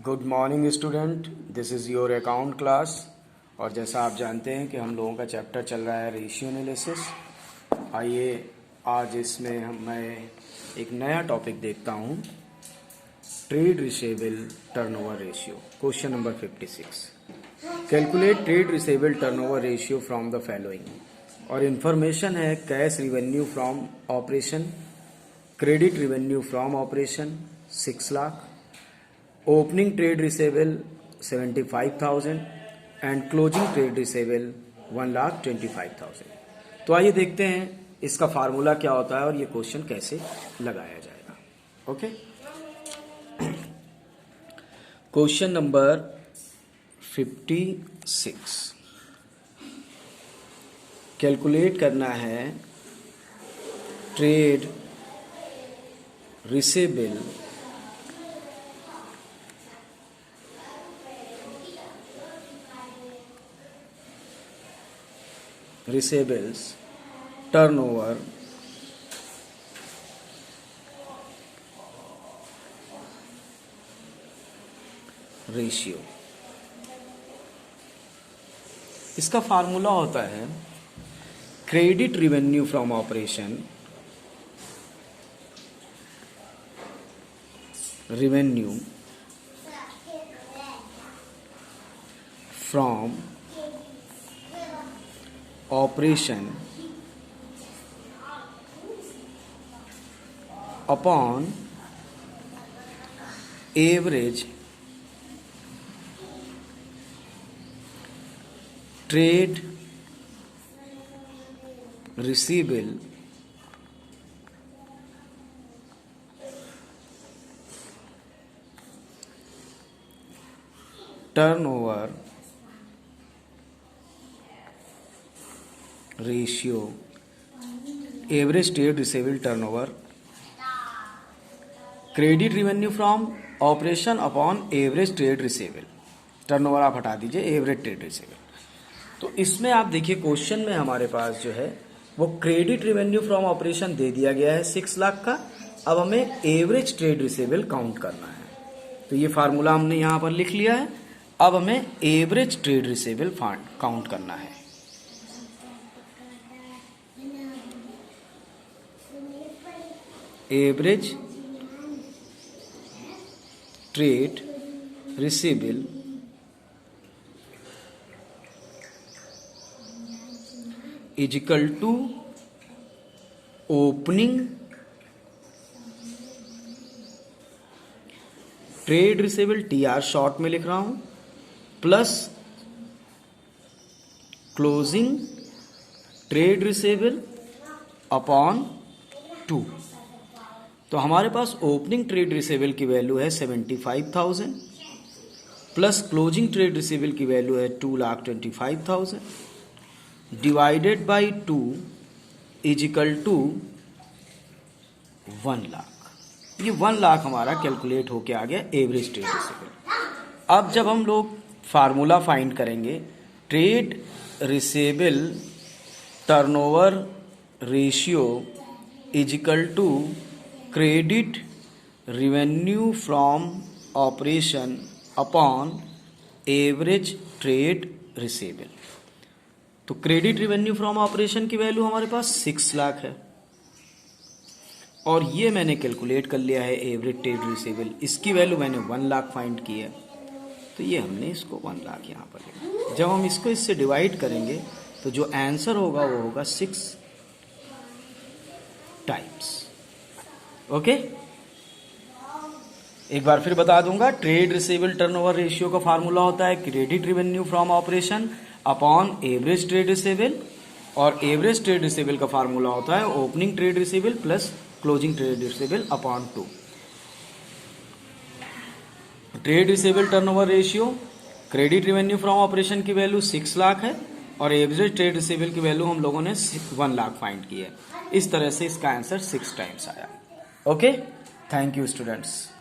Good morning student, this is your account class. और जैसा आप जानते हैं कि हम लोगों का चैप्टर चल रहा है रेशियो एनालिसिस। आइए आज इसमें मैं एक नया टॉपिक देखता हूँ, trade receivable turnover ratio. Question number 56, calculate trade receivable turnover ratio from the following. और इन्फॉर्मेशन है cash revenue from operation, credit revenue from operation 6 lakh, opening trade receivable 75,000 and closing trade receivable 1,25,000। तो आइए देखते हैं इसका formula क्या होता है और ये क्वेश्चन कैसे लगाया जाएगा। ओके, क्वेश्चन नंबर 56, कैलकुलेट करना है ट्रेड रिसेबल रिसेबल्स टर्नओवर रेशियो। इसका फार्मूला होता है credit revenue from operation, revenue from operation upon average trade receivable turnover ratio, average trade receivable turnover, credit revenue from operation upon average trade receivable. Turnover आप हटा दीजिए, average trade receivable. तो इसमें आप देखिए क्वेश्चन में हमारे पास जो है वो क्रेडिट रिवेन्यू फ्रॉम ऑपरेशन दे दिया गया है 6 लाख का। अब हमें एवरेज ट्रेड रिसीवेबल काउंट करना है, तो ये फार्मूला हमने यहां पर लिख लिया है। अब हमें एवरेज ट्रेड रिसीवेबल काउंट करना है। Average trade receivable is equal to opening trade receivable, TR short में लिख रहा हूं, plus closing trade receivable upon 2। तो हमारे पास ओपनिंग ट्रेड रिसीवेबल की वैल्यू है 75,000 प्लस क्लोजिंग ट्रेड रिसीवेबल की वैल्यू है 2,25,000 divided by 2 is equal to 1 lakh. ये 1 लाख हमारा कैलकुलेट होके आ गया एवरेज ट्रेड रिसीवेबल। अब जब हम लोग फार्मूला फाइंड करेंगे, trade receivable turnover ratio is equal to credit revenue from operation upon average trade receivable. तो क्रेडिट रिवेन्यू फ्रॉम ऑपरेशन की वैल्यू हमारे पास 6 लाख है और ये मैंने कैलकुलेट कर लिया है एवरेज ट्रेड रिसीवेबल। इसकी वैल्यू मैंने 1 लाख फाइंड की है, तो ये हमने इसको 1 लाख यहाँ पर लिखा। जब हम इसको इससे डिवाइड करेंगे तो जो आंसर होगा वो होगा 6 टाइम्स। ओके, एक बार फिर बता दूंगा, ट्रेड रिसीवेबल टर्नओवर रेशियो का फार्मूला होता है credit revenue from operation upon average trade receivable, और एवरेज ट्रेड रिसीवेबल का फार्मूला होता है opening trade receivable plus closing trade receivable upon 2। Trade receivable turnover ratio, credit revenue from operation की value 6 lakh है और एवरेज ट्रेड रिसीवेबल की value हम लोगों ने 1 लाख फाइंड की है। इस तरह से इसका आंसर 6 टाइम्स आया। Okay, thank you students.